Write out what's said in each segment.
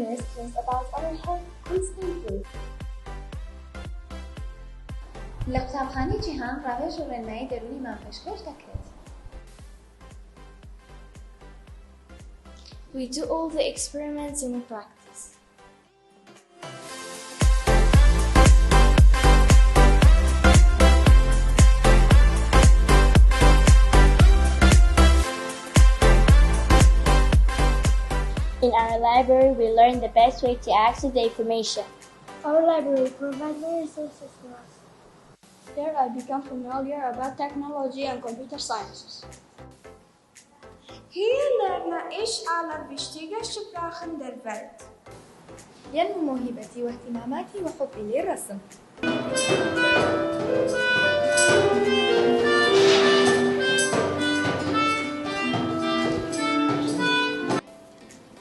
hear stress about our health, please improve. لە قوتابخانەی جیهان ڕاوێژ و ڕێنمایی دەرونیمان پێشکەش دەکرێت. We do all the experiments in practice. In our library, we learn the best way to access the information. Our library provides many resources for us. Here I become familiar about technology and computer sciences. هي لرنا إيش على بيشتغل براخن دربلت. ينمو موهبتي واهتماماتي وحبي للرسم.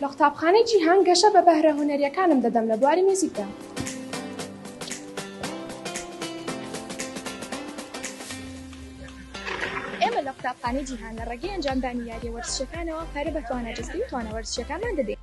لە قوتابخانەی جیهان گەشە بە بەهرە هونەریەکانم دەدەم لە بواری میوزیکدا. ئێمە لە قوتابخانەی جیهان لە ڕێگەی ئەنجامدانی یاریە وەرزشەکانەوە پارە بە توانەجەستی و توانە وەرزشەکانمان دەدەین.